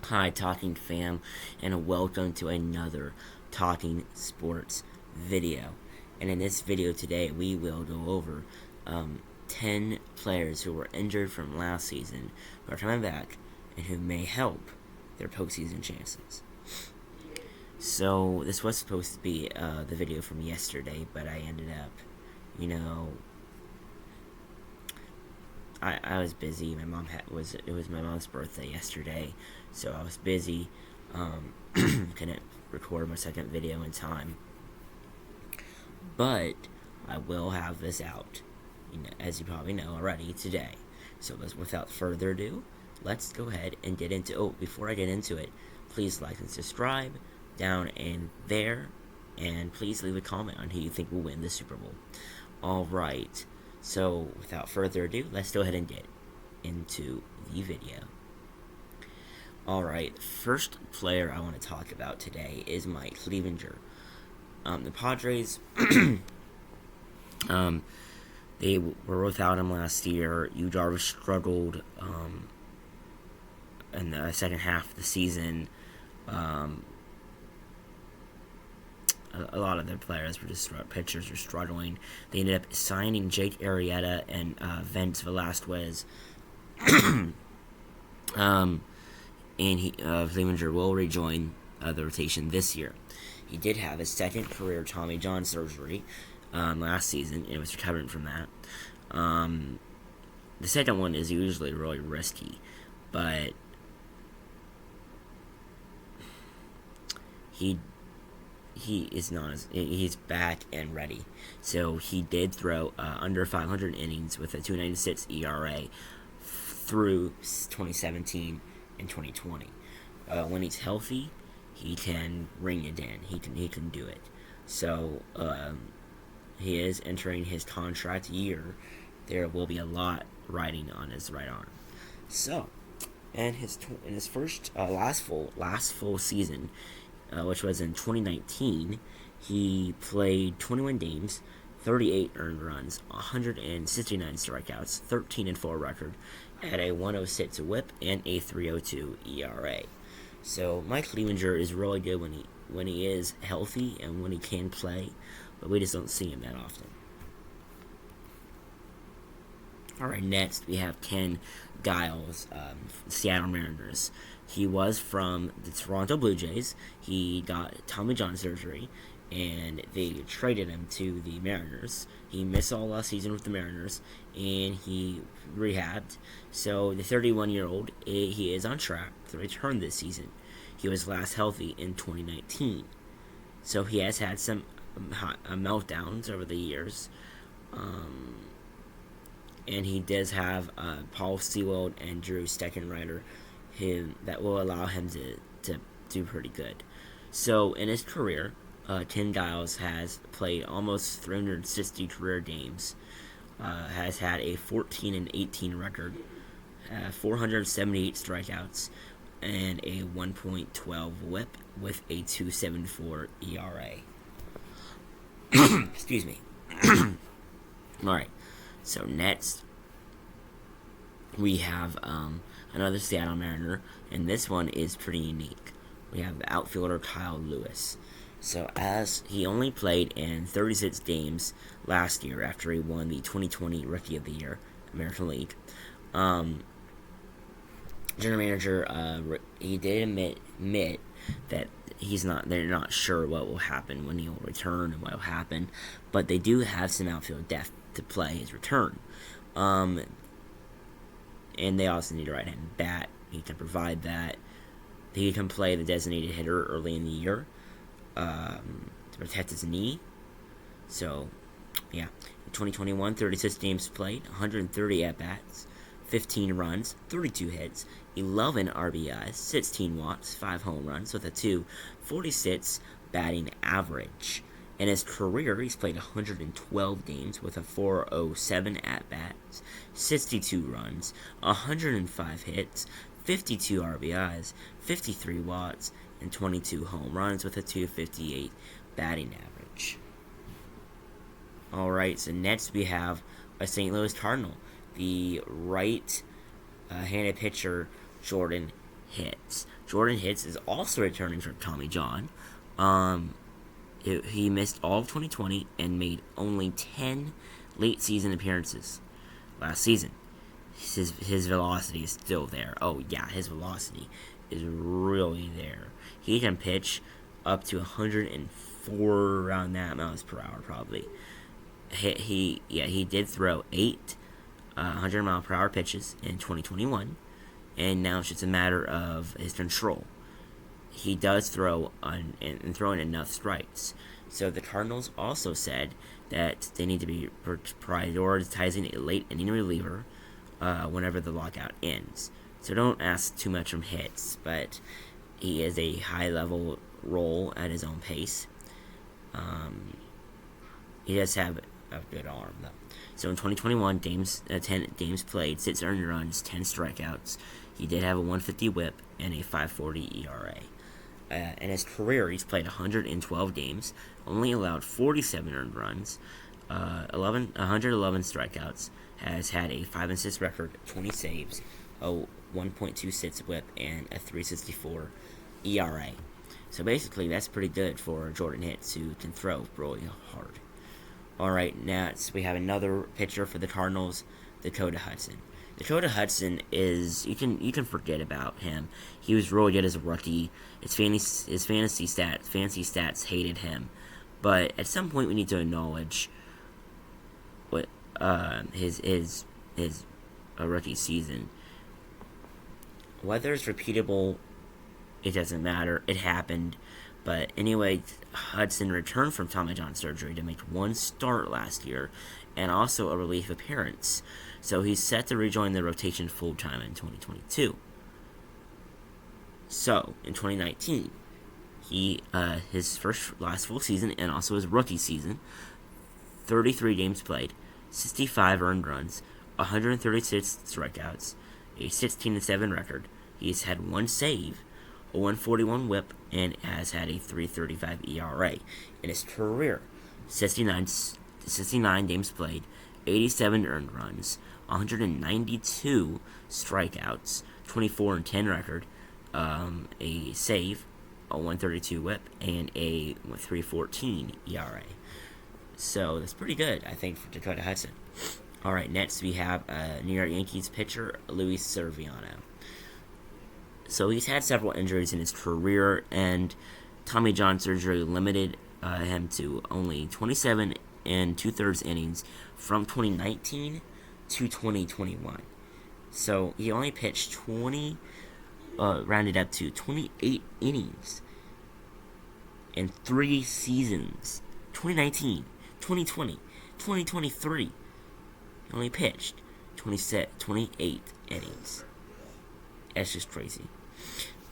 Hi, Talking Fam, and welcome to another Talking Sports video. And in this video today, we will go over 10 players who were injured from last season, who are coming back, and who may help their postseason chances. So, this was supposed to be the video from yesterday, but I ended up, I was busy. My mom it was my mom's birthday yesterday, so I was busy. Couldn't record my second video in time, but I will have this out, as you probably know already, today. So without further ado, let's go ahead and get into. Oh, before I get into it, please like and subscribe down in there, and please leave a comment on who you think will win the Super Bowl. All right. So, without further ado, let's go ahead and get into the video. Alright, first player I want to talk about today is Mike Clevenger. The Padres, they were without him last year. Yu Darvish struggled in the second half of the season. A lot of their pitchers were struggling. They ended up signing Jake Arrieta and Vince Velasquez. And Clevenger will rejoin the rotation this year. He did have his second career Tommy John surgery last season, and was recovering from that. The second one is usually really risky, but he's back and ready. So he did throw under 500 innings with a 2.96 ERA through 2017 and 2020. When he's healthy, he can ring it in. He can do it. So he is entering his contract year. There will be a lot riding on his right arm. So, in his first last full season, which was in 2019, he played 21 games, 38 earned runs, 169 strikeouts, 13-4 record, had a 106 WHIP and a 3.02 ERA. So Mike Clevenger is really good when he is healthy and when he can play, but we just don't see him that often. All right, next we have Ken Giles, Seattle Mariners. He was from the Toronto Blue Jays. He got Tommy John surgery, and they traded him to the Mariners. He missed all last season with the Mariners, and he rehabbed. So the 31-year-old, he is on track to return this season. He was last healthy in 2019. So he has had some meltdowns over the years. And he does have Paul Sewald and Drew Steckenrider that will allow him to do pretty good. So in his career, Ken Giles has played almost 360 career games, has had a 14-18 record, 478 strikeouts, and a 1.12 WHIP with a 2.74 ERA. Excuse me. Alright, so next we have another Seattle Mariner, and this one is pretty unique. We have the outfielder Kyle Lewis. So as he only played in 36 games last year after he won the 2020 Rookie of the Year American League, general manager he did admit that they're not sure what will happen when he will return and what will happen, but they do have some outfield depth to play his return. And they also need a right-handed bat. He can provide that. He can play the designated hitter early in the year to protect his knee. So, yeah. In 2021, 36 games played, 130 at-bats, 15 runs, 32 hits, 11 RBIs, 16 walks, 5 home runs with a 2.46 batting average. In his career, he's played 112 games with a 4.07 at-bats, 62 runs, 105 hits, 52 RBIs, 53 watts, and 22 home runs with a 2.58 batting average. Alright, so next we have a St. Louis Cardinal, the right-handed pitcher Jordan Hitz. Jordan Hitz is also returning from Tommy John. He missed all of 2020 and made only 10 late season appearances last season. His velocity is still there. Oh yeah, his velocity is really there. He can pitch up to 104 around that miles per hour probably. He did throw 8 100-mile-per-hour pitches in 2021, and now it's just a matter of his control. He does throw and throwing enough strikes. So the Cardinals also said that they need to be prioritizing a late inning reliever whenever the lockout ends. So don't ask too much from Hitz, but he is a high-level role at his own pace. He does have a good arm, though. So in 2021, 10 games played, 6 earned runs, 10 strikeouts. He did have a 150 whip and a 5.40 ERA. In his career, he's played 112 games, only allowed 47 earned runs, 111 strikeouts, has had a 5-6 record, 20 saves, a 1.26 whip, and a 3.64 ERA. So basically, that's pretty good for Jordan Hitz, who can throw really hard. Alright, next we have another pitcher for the Cardinals, Dakota Hudson. Dakota Hudson is, you can forget about him. He was really good as a rookie. His fantasy stats hated him. But at some point we need to acknowledge what his rookie season. Whether it's repeatable, it doesn't matter. It happened. But anyway, Hudson returned from Tommy John surgery to make one start last year and also a relief appearance. So he's set to rejoin the rotation full-time in 2022. So, in 2019, his last full season and also his rookie season, 33 games played, 65 earned runs, 136 strikeouts, a 16-7 record. He's had 1 save, a 141 whip, and has had a 3.35 ERA. In his career, 69 games played, 87 earned runs, 192 strikeouts, 24-10 record, a save, a 132 whip, and a 3.14 ERA. So that's pretty good, I think, for Dakota Hudson. Alright, next we have New York Yankees pitcher Luis Severino. So he's had several injuries in his career, and Tommy John surgery limited him to only 27 and 2/3 innings from 2019 to 2021. So he only pitched rounded up to 28 innings in 3 seasons. 2019, 2020, 2023. He only pitched 28 innings. That's just crazy.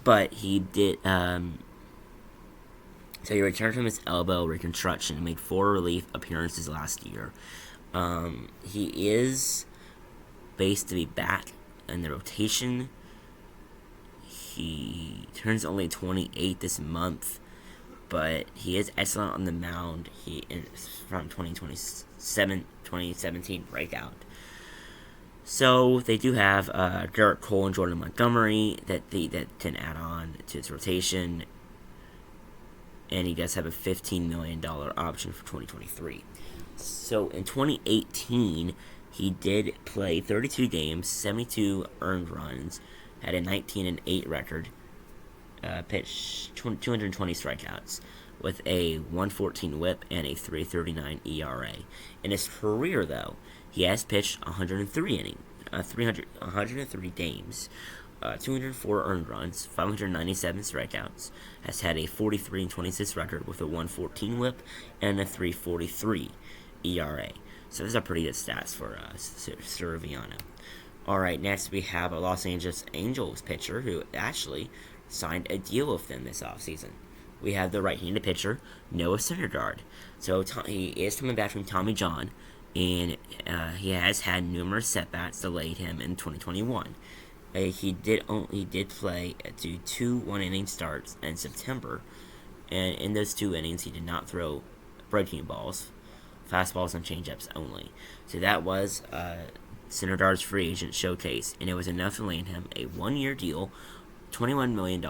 But he did, so he returned from his elbow reconstruction and made 4 relief appearances last year. He is based to be back in the rotation. He turns only 28 this month, but he is excellent on the mound. He is from 2017 breakout. So they do have Garrett Cole and Jordan Montgomery that can add on to his rotation, and he does have a $15 million option for 2023. So in 2018, he did play 32 games, 72 earned runs, had a 19-8 record, pitched 220 strikeouts with a 114 whip and a 3.39 ERA. In his career, though, he has pitched 103 games, 204 earned runs, 597 strikeouts, has had a 43-26 record with a 114 whip and a 3.43 ERA. So those are pretty good stats for Severino. Alright, next we have a Los Angeles Angels pitcher who actually signed a deal with them this offseason. We have the right-handed pitcher, Noah Syndergaard. So he is coming back from Tommy John, and he has had numerous setbacks delayed him in 2021. He did play 2 one-inning starts in September, and in those 2 innings he did not throw breaking balls, fastballs and changeups only. So that was Syndergaard's free agent showcase, and it was enough to land him a 1-year deal, $21 million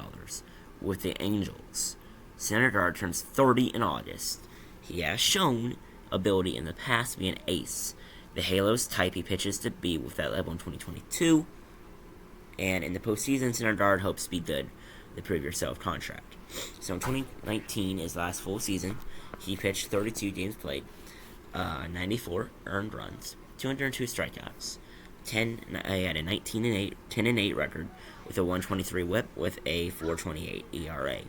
with the Angels. Syndergaard turns 30 in August. He has shown ability in the past to be an ace. The Halos type he pitches to be with that level in 2022. And in the postseason, Syndergaard hopes to be good to prove yourself contract. So in 2019, his last full season, he pitched 32 games played, 94 earned runs, 202 strikeouts. He had a 10-8 record with a 123 WHIP with a 4.28 ERA.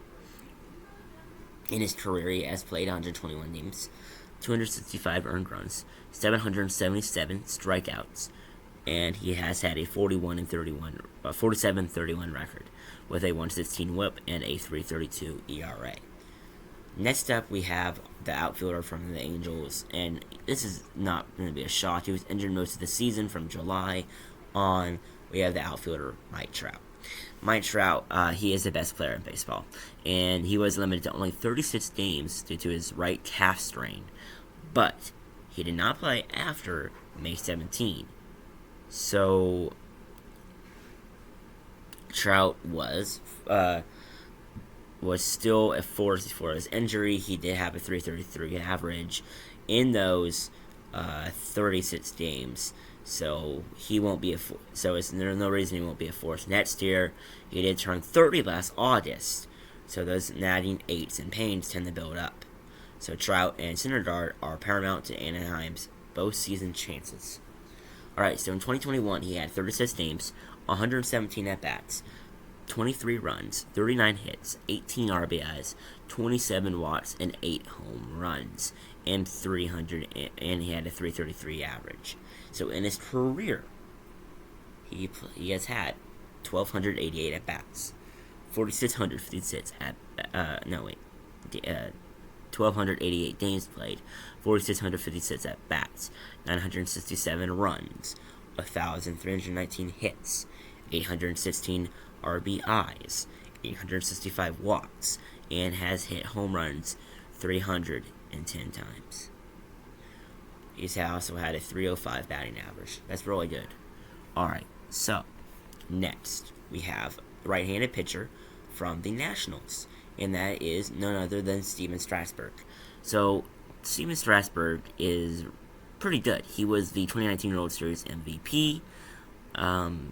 In his career, he has played 121 games, 265 earned runs, 777 strikeouts, and he has had a 47-31 record with a 116 WHIP and a 3.32 ERA. Next up, we have the outfielder from the Angels, and this is not going to be a shock. He was injured most of the season from July on. We have the outfielder, Mike Trout. Mike Trout, he is the best player in baseball, and he was limited to only 36 games due to his right calf strain, but he did not play after May 17. So Trout was still a force for his injury. He did have a 3.33 average in those 36 games. So he won't be there's no reason he won't be a force next year. He did turn 30 last August. So those nagging aches and pains tend to build up. So Trout and Syndergaard are paramount to Anaheim's both season chances. Alright, so in 2021 he had 36 games, 117 at-bats, 23 runs, 39 hits, 18 RBIs, 27 walks, and 8 home runs, and he had a 3.33 average. So in his career, he has had 1,288 at bats, 4,656 1,288 games played, 4,656 at bats, 967 runs, 1,319 hits, 816 RBIs, 865 walks, and has hit home runs 310 times. He's also had a 305 batting average. That's really good. Alright, so next we have the right-handed pitcher from the Nationals, and that is none other than Steven Strasburg. So Steven Strasburg is pretty good. He was the 2019 World Series MVP.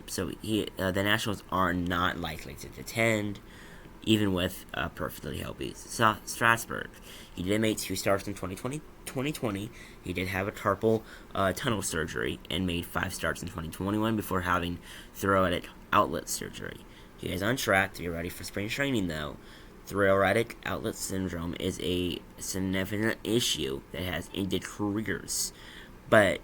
So the Nationals are not likely to contend, even with perfectly healthy Strasburg. He did make 2 starts in 2020. He did have a carpal tunnel surgery and made 5 starts in 2021 before having thoracic outlet surgery. He is on track to be ready for spring training, though. Thoracic outlet syndrome is a significant issue that has ended careers, but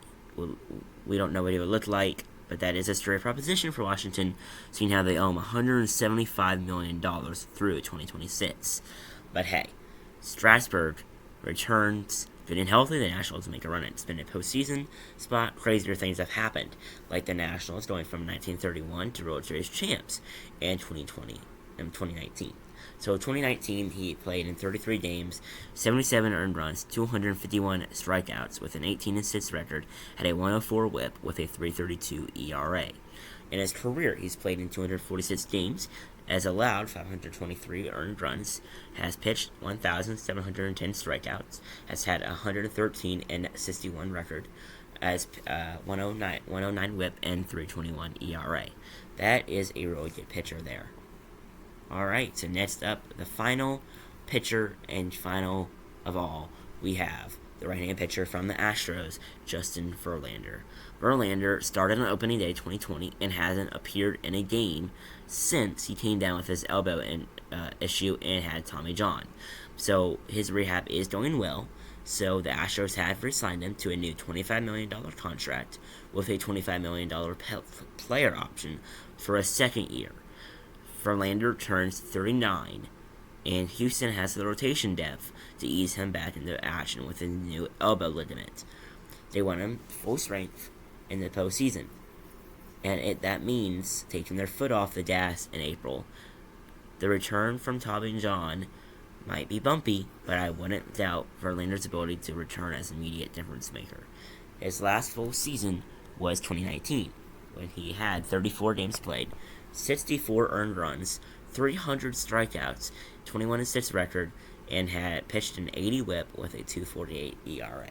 we don't know what it would look like. But that is a straight proposition for Washington, seeing how they owe him $175 million through 2026. But hey, Strasburg returns good and healthy. The Nationals make a run at spin a postseason spot. Crazier things have happened, like the Nationals going from 1931 to World Series champs in 2019. So 2019, he played in 33 games, 77 earned runs, 251 strikeouts with an 18-6 record, had a 104 WHIP with a 3.32 ERA. In his career, he's played in 246 games, has allowed 523 earned runs, has pitched 1,710 strikeouts, has had a 113 and 61 record, as 109 WHIP and 3.21 ERA. That is a really good pitcher there. Alright, so next up, the final pitcher and final of all, we have the right-hand pitcher from the Astros, Justin Verlander. Verlander started on opening day 2020 and hasn't appeared in a game since he came down with his elbow issue and had Tommy John. So his rehab is going well. So the Astros have re-signed him to a new $25 million contract with a $25 million player option for a second year. Verlander turns 39, and Houston has the rotation depth to ease him back into action with a new elbow ligament. They want him full strength in the postseason, and that means taking their foot off the gas in April. The return from Tommy John might be bumpy, but I wouldn't doubt Verlander's ability to return as an immediate difference maker. His last full season was 2019, when he had 34 games played, 64 earned runs, 300 strikeouts, 21-6 record, and had pitched an 80 WHIP with a 2.48 ERA.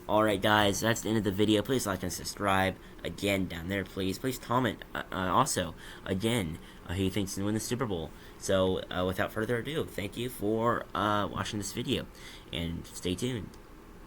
Alright guys, that's the end of the video. Please like and subscribe. Again, down there, please comment also, again, who you think's going to win the Super Bowl. So, without further ado, thank you for watching this video, and stay tuned.